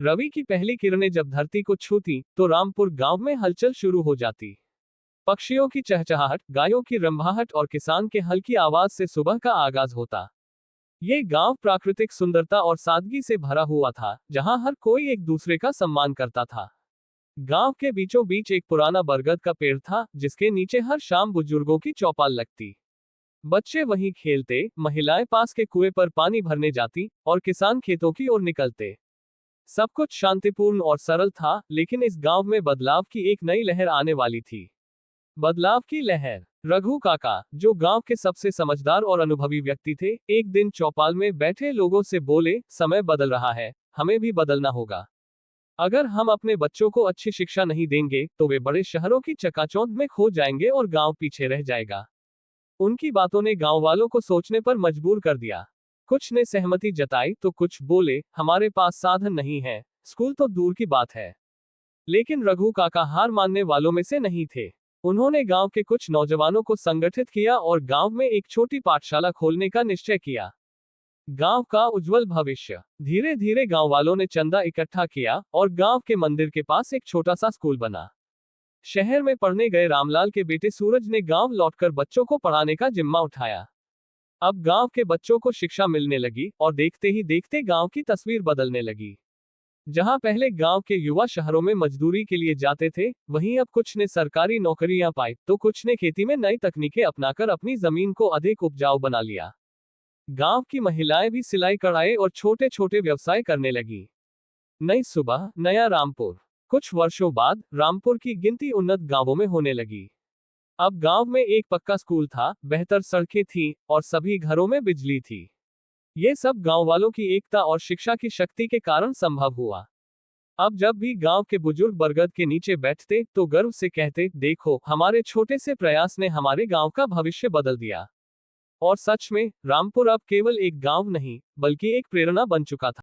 रवि की पहली किरणें जब धरती को छूती तो रामपुर गांव में हलचल शुरू हो जाती। पक्षियों की चहचहाहट, गायों की रंभाहट और किसान के हल की आवाज से सुबह का आगाज होता। ये गांव प्राकृतिक सुंदरता और सादगी से भरा हुआ था, जहां हर कोई एक दूसरे का सम्मान करता था। गांव के बीचों बीच एक पुराना बरगद का पेड़ था, जिसके नीचे हर शाम बुजुर्गों की चौपाल लगती। बच्चे वहीं खेलते, महिलाएं पास के कुएं पर पानी भरने जाती और किसान खेतों की ओर निकलते। सब कुछ शांतिपूर्ण और सरल था, लेकिन इस गांव में बदलाव की एक नई लहर आने वाली थी। बदलाव की लहर। रघु काका, जो गांव के सबसे समझदार और अनुभवी व्यक्ति थे, एक दिन चौपाल में बैठे लोगों से बोले, समय बदल रहा है, हमें भी बदलना होगा। अगर हम अपने बच्चों को अच्छी शिक्षा नहीं देंगे, तो वे बड़े शहरों की चकाचौंध में खो जाएंगे और गांव पीछे रह जाएगा। उनकी बातों ने गांव वालों को सोचने पर मजबूर कर दिया। कुछ ने सहमति जताई तो कुछ बोले, हमारे पास साधन नहीं है, स्कूल तो दूर की बात है। लेकिन रघु काका हार मानने वालों में से नहीं थे। उन्होंने गांव के कुछ नौजवानों को संगठित किया और गांव में एक छोटी पाठशाला खोलने का निश्चय किया। गांव का उज्जवल भविष्य। धीरे धीरे गांव वालों ने चंदा इकट्ठा किया और गांव के मंदिर के पास एक छोटा सा स्कूल बना। शहर में पढ़ने गए रामलाल के बेटे सूरज ने गांव लौटकर बच्चों को पढ़ाने का जिम्मा उठाया। अब गांव के बच्चों को शिक्षा मिलने लगी और देखते ही देखते गांव की तस्वीर बदलने लगी। जहां पहले गांव के युवा शहरों में मजदूरी के लिए जाते थे, वहीं अब कुछ ने सरकारी नौकरियां पाई तो कुछ ने खेती में नई तकनीकें अपनाकर अपनी जमीन को अधिक उपजाऊ बना लिया। गांव की महिलाएं भी सिलाई कढ़ाई और छोटे छोटे व्यवसाय करने लगी। नई सुबह, नया रामपुर। कुछ वर्षों बाद रामपुर की गिनती उन्नत गांवों में होने लगी। अब गांव में एक पक्का स्कूल था, बेहतर सड़कें थीं और सभी घरों में बिजली थी। ये सब गांव वालों की एकता और शिक्षा की शक्ति के कारण संभव हुआ। अब जब भी गांव के बुजुर्ग बरगद के नीचे बैठते तो गर्व से कहते, देखो, हमारे छोटे से प्रयास ने हमारे गांव का भविष्य बदल दिया। और सच में, रामपुर अब केवल एक गांव नहीं, बल्कि एक प्रेरणा बन चुका था।